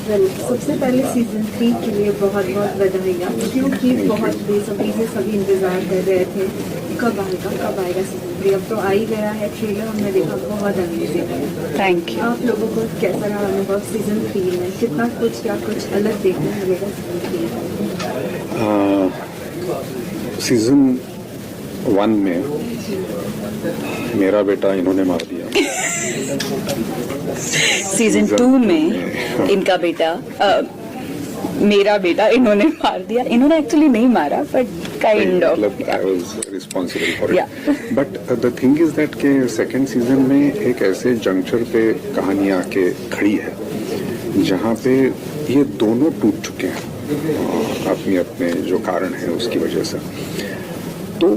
सबसे पहले सीजन 3 के लिए बहुत बहुत बधाइयाँ, क्योंकि बहुत बेसब्री से सभी इंतजार कर रहे थे कब आएगा सीजन 3। अब तो आ ही गया है, ट्रेलर हमने देखा, बहुत अमेजिंग है। Thank you. आप लोगों को कैसा रहा अनुभव सीजन 3 में? कितना कुछ अलग देखने मिलेगा सीजन 3 में? सीजन 1 में मेरा बेटा इन्होंने मार दिया। सीजन 2 में इनका बेटा मेरा बेटा इन्होंने मार दिया। इन्होंने एक्चुअली नहीं मारा, but kind of I was responsible for it. But the thing is that के सेकंड सीजन में एक ऐसे जंक्चर पे कहानी आके खड़ी है जहाँ पे ये दोनों टूट चुके हैं अपने अपने जो कारण है उसकी वजह से। तो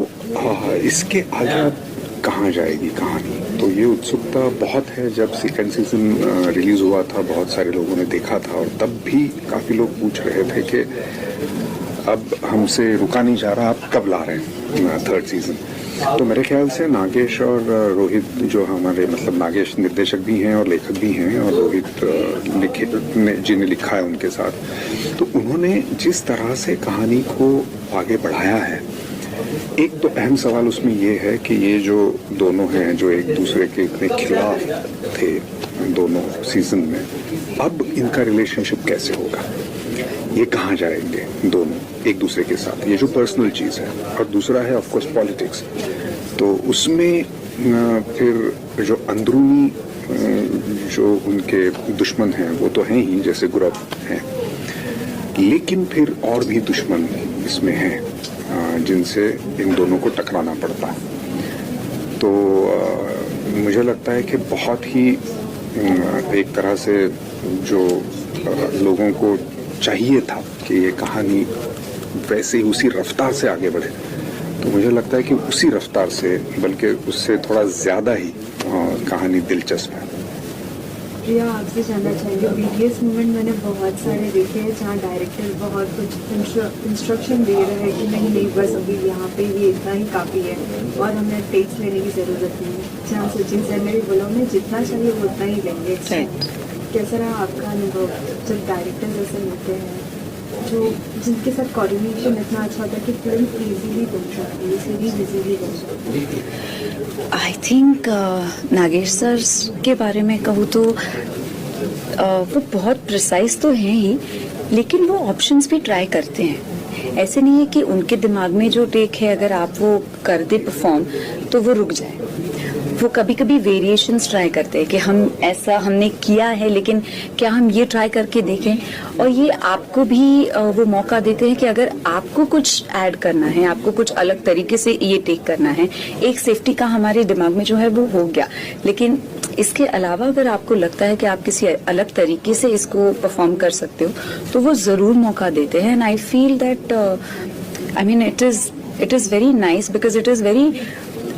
इसके आगे कहाँ जाएगी कहानी, तो ये उत्सुकता बहुत है। जब सेकंड सीजन रिलीज हुआ था, बहुत सारे लोगों ने देखा था और तब भी काफी लोग पूछ रहे थे कि अब हमसे रुका नहीं जा रहा, आप कब ला रहे हैं थर्ड सीजन। तो मेरे ख्याल से नागेश और रोहित, जो हमारे मतलब नागेश निर्देशक भी हैं और लेखक भी हैं, और रोहित जिन्हें लिखा है उनके साथ, तो उन्होंने जिस तरह से कहानी को आगे बढ़ाया है, एक तो अहम सवाल उसमें ये है कि ये जो दोनों हैं जो एक दूसरे के इतने खिलाफ थे दोनों सीजन में, अब इनका रिलेशनशिप कैसे होगा, ये कहाँ जाएंगे दोनों एक दूसरे के साथ, ये जो पर्सनल चीज है। और दूसरा है ऑफ कोर्स पॉलिटिक्स। तो उसमें फिर जो अंदरूनी जो उनके दुश्मन हैं वो तो हैं ही, जैसे गुरव हैं, लेकिन फिर और भी दुश्मन इसमें हैं जिनसे इन दोनों को टकराना पड़ता है। तो मुझे लगता है कि बहुत ही एक तरह से जो लोगों को चाहिए था कि ये कहानी वैसे ही उसी रफ्तार से आगे बढ़े, तो मुझे लगता है कि उसी रफ्तार से, बल्कि उससे थोड़ा ज्यादा ही कहानी दिलचस्प है। प्रिया, आपसे जानना चाहेंगे, बीटीएस मूवमेंट मैंने बहुत सारे देखे हैं जहाँ डायरेक्टर बहुत कुछ इंस्ट्रक्शन दे रहे हैं कि नहीं बस अभी यहाँ पे ये इतना ही काफ़ी है और हमें टेक्स लेने की ज़रूरत नहीं है। जहाँ सचिन सर ने भी बोला हमें जितना चाहिए वो उतना ही लेंगे। कैसा रहा आपका अनुभव जब डायरेक्टर जैसे मिलते हैं, जो जिनके साथ कोऑर्डिनेशन इतना अच्छा होता है कि फिल्म इजीली बन सकती है, सीरीज इजीली बन सकती है? आई थिंक नागेश सर के बारे में कहूँ तो वो बहुत प्रिसाइज तो हैं ही, लेकिन वो ऑप्शंस भी ट्राई करते हैं। ऐसे नहीं है कि उनके दिमाग में जो टेक है अगर आप वो कर दे परफॉर्म तो वो रुक जाए। वो कभी कभी वेरिएशंस ट्राई करते हैं कि हम ऐसा हमने किया है लेकिन क्या हम ये ट्राई करके देखें, और ये आपको भी वो मौका देते हैं कि अगर आपको कुछ ऐड करना है, आपको कुछ अलग तरीके से ये टेक करना है, एक सेफ्टी का हमारे दिमाग में जो है वो हो गया, लेकिन इसके अलावा अगर आपको लगता है कि आप किसी अलग तरीके से इसको परफॉर्म कर सकते हो तो वो जरूर मौका देते हैं। And I feel that I mean it is very nice because it is very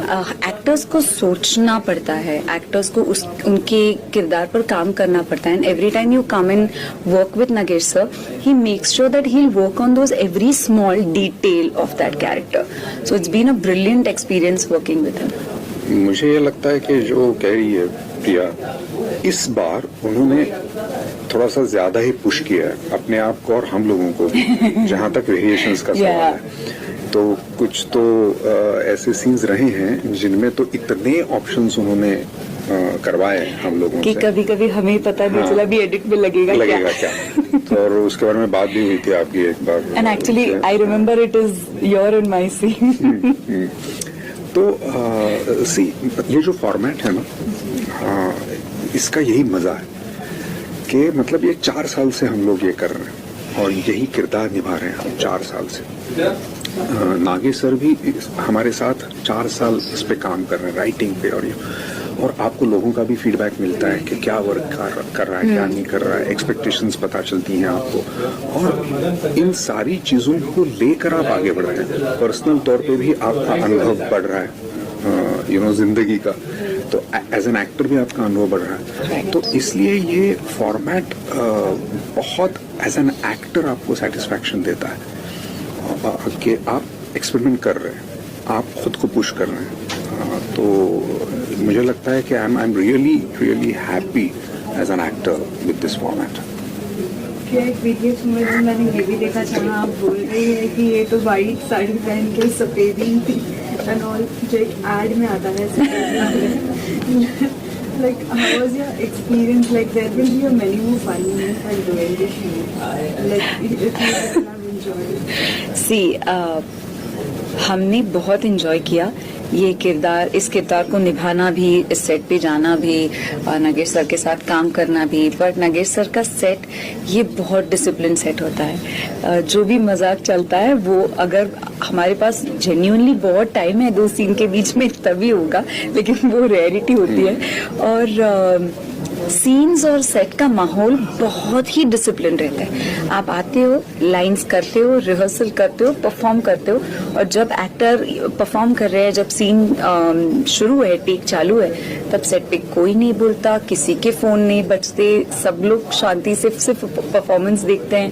actors को सोचना पड़ता है, एक्टर्स को उनके किरदार पर काम करना पड़ता है। And every time you come and work with Nagesh sir, he makes sure that he will work on those every small detail of that character. So it's been a brilliant experience working with him. मुझे ये लगता है कि जो कह रही है प्रिया, इस बार उन्होंने थोड़ा सा ज्यादा ही पुश किया है अपने आप को और हम लोगों को भी जहाँ तक वेरिएशंस का सवाल है। तो कुछ तो ऐसे सीन्स रहे हैं जिनमें तो इतने ऑप्शंस उन्होंने करवाए हम लोगों कि से, कभी कभी हमें पता नहीं चला भी एडिट में लगेगा क्या। तो और उसके बारे में बात भी हुई थी आपकी एक बार। And actually I remember it is your and my scene. तो सी ये जो फॉर्मेट है ना, इसका यही मजा है कि मतलब ये 4 साल से हम लोग ये कर रहे हैं और यही किरदार निभा रहे हैं हम 4 साल से। नागेश सर भी हमारे साथ 4 साल इस पे काम कर रहे हैं, राइटिंग पे, और आपको लोगों का भी फीडबैक मिलता है कि क्या वर्क कर रहा है, क्या नहीं कर रहा है, एक्सपेक्टेशंस पता चलती हैं आपको, और इन सारी चीजों को लेकर आप आगे बढ़ रहे हैं। पर्सनल तौर पे भी आपका अनुभव बढ़ रहा है, जिंदगी का, तो एज एन एक्टर भी आपका अनुभव बढ़ रहा है। तो इसलिए ये फॉर्मेट बहुत एज एन एक्टर आपको सेटिस्फैक्शन देता है कि आप एक्सपेरिमेंट कर रहे हैं, आप खुद को पुश कर रहे हैं। तो मुझे लगता है कि I am really happy as an actor with this format. क्या एक वीडियो में मैंने ये भी देखा जहाँ आप बोल रही है कि ये तो वाइट साड़ी पहन के सफेदी एंड ऑल, जो एक एड में आता है like how was your experience? Like there will be a many more fun moments while doing this shoot. Like if you have enjoyed. See, हमने बहुत इंजॉय किया ये किरदार, इस किरदार को निभाना भी, इस सेट पे जाना भी, नागेश सर के साथ काम करना भी। बट नागेश सर का सेट ये बहुत डिसिप्लिन सेट होता है। जो भी मजाक चलता है वो अगर हमारे पास जेन्युइनली बहुत टाइम है 2 सीन के बीच में तभी होगा, लेकिन वो रेयरिटी होती है। और सीन्स और सेट का माहौल बहुत ही डिसिप्लिन रहता है। आप आते हो, लाइंस करते हो, रिहर्सल करते हो, परफॉर्म करते हो, और जब एक्टर परफॉर्म कर रहे हैं, जब सीन शुरू है, टेक चालू है, तब सेट पे कोई नहीं बोलता, किसी के फोन नहीं बजते, सब लोग शांति से सिर्फ परफॉर्मेंस देखते हैं।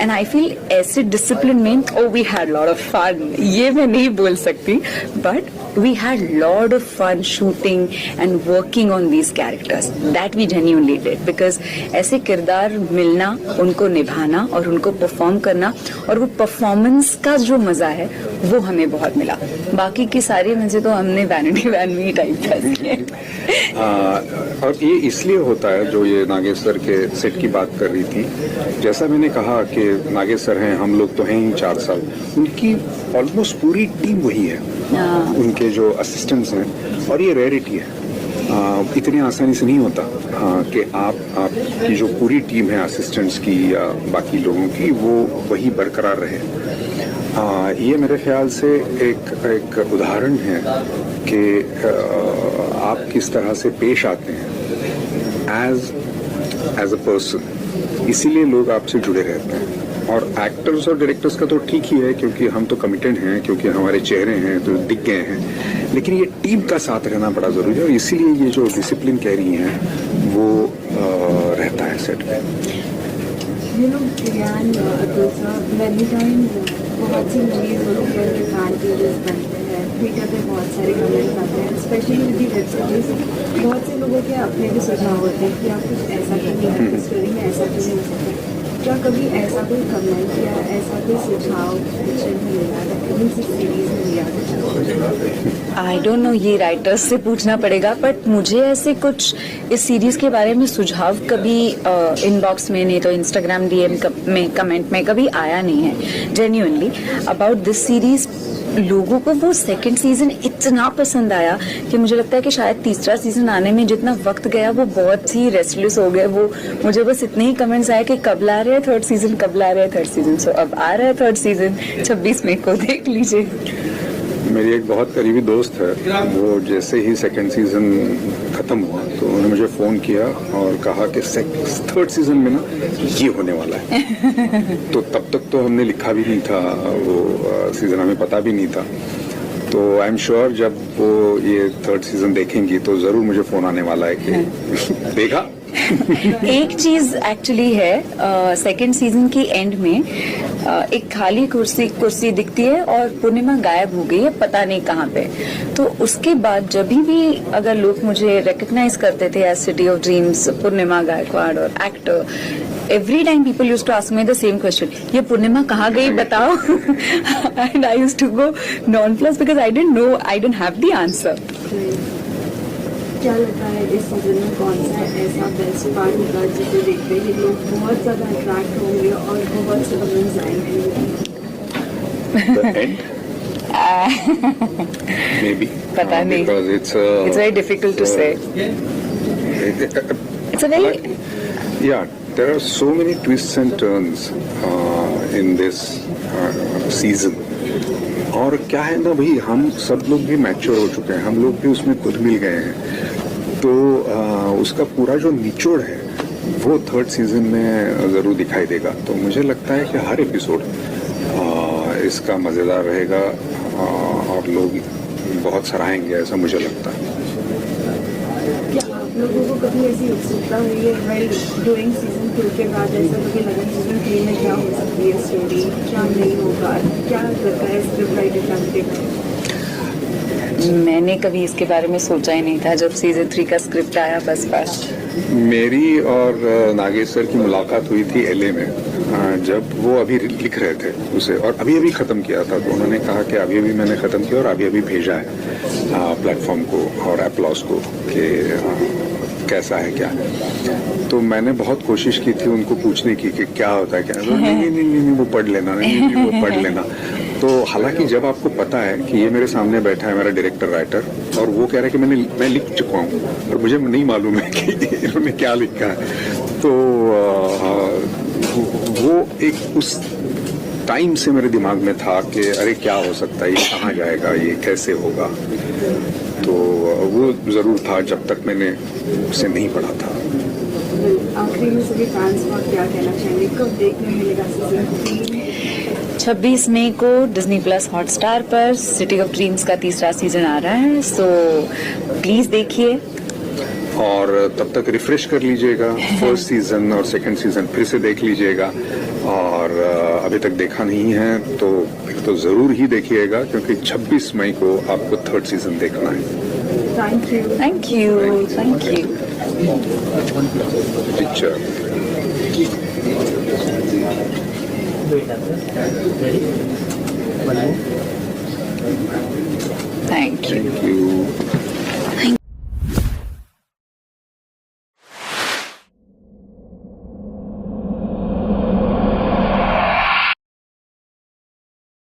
एंड आई फील ऐसे डिसिप्लिन में we had lot of fun, ये मैं नहीं बोल सकती, but we had lot of fun shooting and working on these characters that we genuinely did, because ऐसे किरदार मिलना, उनको निभाना और उनको परफॉर्म करना, और वो परफॉर्मेंस का जो मजा है वो हमें बहुत मिला। बाकी की सारी मजे तो हमने वैनिटी वैन में ही टाइप कर किए। और ये इसलिए होता है, जो ये नागेश सर के सेट की बात कर रही थी, जैसा मैंने कहा कि नागेश सर हैं, हम लोग तो हैं ही 4 साल, उनकी ऑलमोस्ट पूरी टीम वही है, उनके जो असिस्टेंट्स हैं, और ये रेयरिटी है। इतनी आसानी से नहीं होता कि आपकी जो पूरी टीम है असिस्टेंट्स की या बाकी लोगों की, वो वही बरकरार रहे। ये मेरे ख्याल से एक उदाहरण है कि आप किस तरह से पेश आते हैं एज अ पर्सन, इसीलिए लोग आपसे जुड़े रहते हैं। और एक्टर्स और डायरेक्टर्स का तो ठीक ही है, क्योंकि हम तो कमिटेड हैं, क्योंकि हमारे चेहरे हैं तो दिख गए हैं, लेकिन ये टीम का साथ रहना बड़ा जरूरी है, और इसीलिए ये जो डिसिप्लिन कह रही हैं वो रहता है सेट पे। You know, Priyan, many times बहुत सी मूवीज होती है कि फैन पेजेस बनते हैं, ट्विटर पे बहुत सारे कमेंट्स आते हैं, specially with the web series. बहुत से लोगों के अपने भी सुझाव होते हैं कि आप कुछ ऐसा क्यों नहीं है, स्टोरी में ऐसा क्यों नहीं हो सकता। क्या कभी ऐसा कोई कमेंट या ऐसा कोई सुझाव मिला इस सीरीज में लिया? आई डोंट नो, ये राइटर्स से पूछना पड़ेगा, बट मुझे ऐसे कुछ इस सीरीज के बारे में सुझाव कभी इनबॉक्स में, नहीं तो इंस्टाग्राम डीएम में, कमेंट में कभी आया नहीं है। जेन्युइनली अबाउट दिस सीरीज लोगों को वो सेकंड सीजन इतना पसंद आया कि मुझे लगता है कि शायद तीसरा सीजन आने में जितना वक्त गया वो बहुत ही रेस्टलेस हो गए। वो मुझे बस इतने ही कमेंट्स आए कि कब ला रहे हैं थर्ड सीजन, कब ला रहे हैं थर्ड सीजन। सो अब आ रहा है थर्ड सीजन 26 मई को, देख लीजिए। मेरी एक बहुत करीबी दोस्त है, वो जैसे ही सेकंड सीजन खत्म हुआ तो उन्होंने मुझे फ़ोन किया और कहा कि थर्ड सीजन में ना ये होने वाला है। तो तब तक तो हमने लिखा भी नहीं था वो सीजन, हमें पता भी नहीं था। तो आई एम श्योर जब वो ये थर्ड सीजन देखेंगी तो ज़रूर मुझे फ़ोन आने वाला है कि देखा। एक चीज एक्चुअली है, सेकंड सीजन की एंड में एक खाली कुर्सी दिखती है और पूर्णिमा गायब हो गई है, पता नहीं कहाँ पे। तो उसके बाद जब भी अगर लोग मुझे रिकग्नाइज करते थे as city of dreams, Purnima Gaikwad और actor, every time people used to ask me the same question, ये पूर्णिमा कहाँ गई बताओ। And I used to go non plus because I didn't know, I didn't have the answer. क्या लगता है इस season में कौन सा ऐसा बेस्ट पार्ट होगा जिसे देखते ही लोग बहुत ज्यादा अट्रैक्ट होंगे और बहुत से कमेंट्स आएंगे? Maybe. पता नहीं, because it's very difficult to say. It's a very there are so many twists and turns in this season. और क्या है ना भाई, हम सब लोग भी मैच्योर हो चुके हैं, हम लोग भी उसमें खुद मिल गए हैं। तो उसका पूरा जो निचोड़ है वो थर्ड सीजन में ज़रूर दिखाई देगा। तो मुझे लगता है कि हर एपिसोड इसका मज़ेदार रहेगा और लोग बहुत सराहेंगे, ऐसा मुझे लगता है। क्या आप लोगों को कभी ऐसी उत्सुकता हुई है व्हाइल डूइंग सीजन 2 के बाद, ऐसा कभी लगा सीजन 3 में क्या हो सकती है स्टोरी, क्या नहीं होगा? क्या लगता है स्क्रिप्ट राइटर का? मैंने कभी इसके बारे में सोचा ही नहीं था। जब सीजन 3 का स्क्रिप्ट आया बस मेरी और नागेश सर की मुलाकात हुई थी एलए में, जब वो अभी लिख रहे थे उसे, और अभी अभी ख़त्म किया था। तो उन्होंने कहा कि अभी अभी मैंने ख़त्म किया और अभी अभी भेजा है प्लेटफॉर्म को और एप्लॉस को कि कैसा है क्या। तो मैंने बहुत कोशिश की थी उनको पूछने की कि क्या होता है क्या। नहीं वो पढ़ लेना, नहीं वो पढ़ लेना। तो हालांकि जब आपको पता है कि ये मेरे सामने बैठा है मेरा डायरेक्टर राइटर, और वो कह रहा है कि मैं लिख चुका हूँ और मुझे नहीं मालूम है कि इन्होंने क्या लिखा है, तो वो एक उस टाइम से मेरे दिमाग में था कि अरे क्या हो सकता है, ये कहाँ जाएगा, ये कैसे होगा। तो वो ज़रूर था जब तक मैंने उसे नहीं पढ़ा था। आखिरी में सभी फैंस को क्या कहना चाहेंगे, कब देखने मिलेगा सीजन 3? 26 मई को डिज्नी प्लस हॉटस्टार पर सिटी ऑफ ड्रीम्स का तीसरा सीजन आ रहा है, सो प्लीज देखिए। और तब तक रिफ्रेश कर लीजिएगा, फर्स्ट सीजन और सेकंड सीजन फिर से देख लीजिएगा, और अभी तक देखा नहीं है तो जरूर ही देखिएगा, क्योंकि 26 मई को आपको थर्ड सीजन देखना है। Thank you. Thank you, thank you. Picture thank you. Thank you.